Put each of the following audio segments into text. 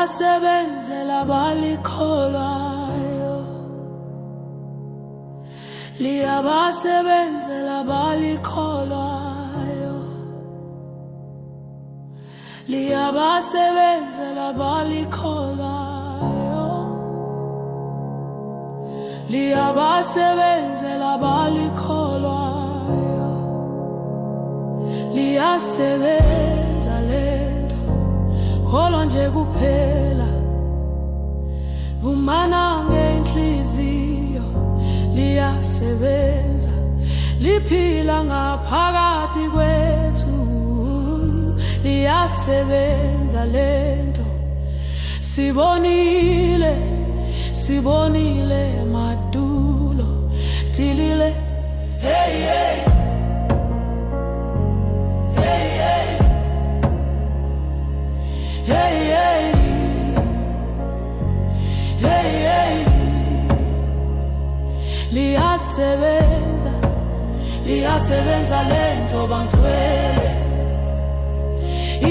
liyabasebenzela abalikholwayo, liyabasebenzela abalikholwayo, liyabasebenzela abalikholwayo, liyabasebenzela abalikholwayo, liyasebenza lento, kholwa nje kuphela, vumana ngenhliziyo, liyasebenza, liphila ngaphakathi kwethu, liyasebenza lento, sibonile, sibonile madulo, tilile, hey hey, hey hey, hey hey, hey hey, liyasebenza, liyasebenza lento bangithwele,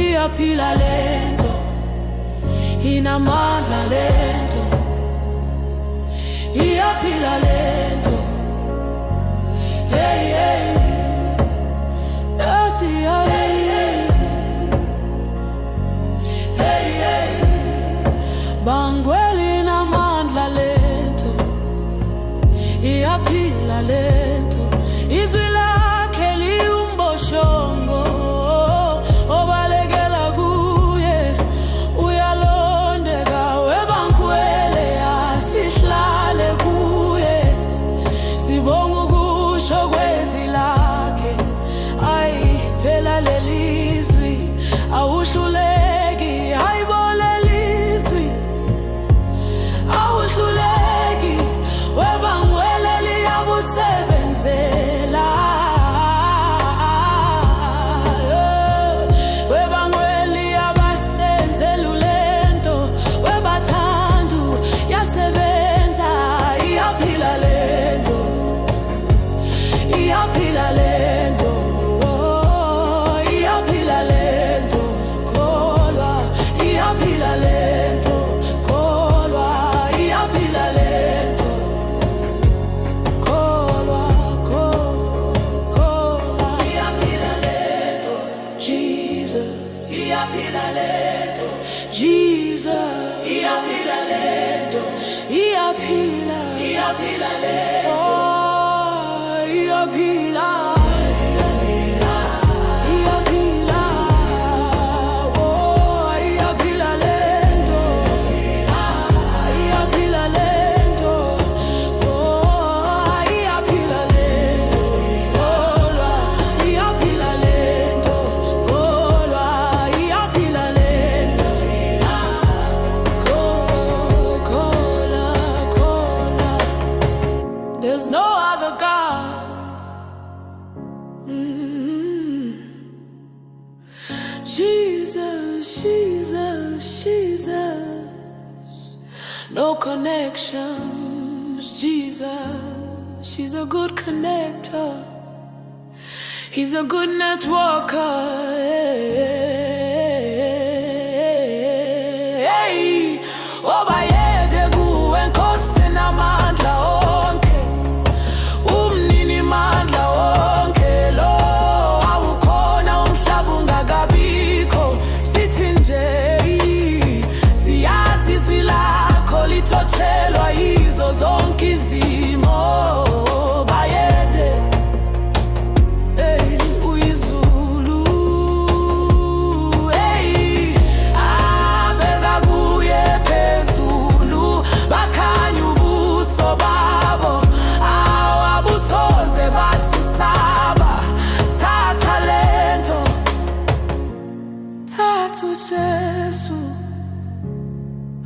iyaphila lento, inamandla lento, iyaphila lento, hey hey, nathi hey hey, hey hey, bangweli inamandla lento, iyaphila lento, izwi lakhe liwumboshongo, obalekela kuye uyalondeka, webangwele asihlale kuye, sibonga ukusho kwezwi lakhe, ayi phela lelizwi awuhluleki, ayibole lizwi awuhluleki, webangwele liyabusebenzela, webangwele liyabasenzela ulento, webathandu yasebenza, iyaphila lento, iyaphila lento, iyaphila lento, kholwa, iyaphila lento, kholwa, iyaphila lento, kholwa, kholwa, iyaphila lento, Jesus, iyaphila lento, Jesus, iyaphila lento, iyaphila, iyaphila lento, oh, iyaphila, iyaphila, oh, iyaphila lento, iyaphila lento, oh, iyaphila lento, kholwa, iyaphila lento, kholwa, iyaphila lento, kholwa, kholwa. There's no other God. Jesus, Jesus, Jesus. No connections, Jesus. She's a good connector. He's a good networker. Hey, obayede kuwe nkosi namandla onke, umnini mandla onke, lo awukhona umhlaba ungakabikho, sithi nje siyazi izwi lakho lithotshelwa yizo zonke izimo, bayede hey uyizulu, hey abeka kuye phezulu, bakhanya ubuso babo, awabusoze bathi saba, thatha lento, thatha uJesu,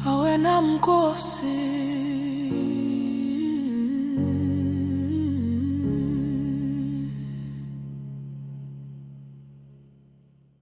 awena mkosi.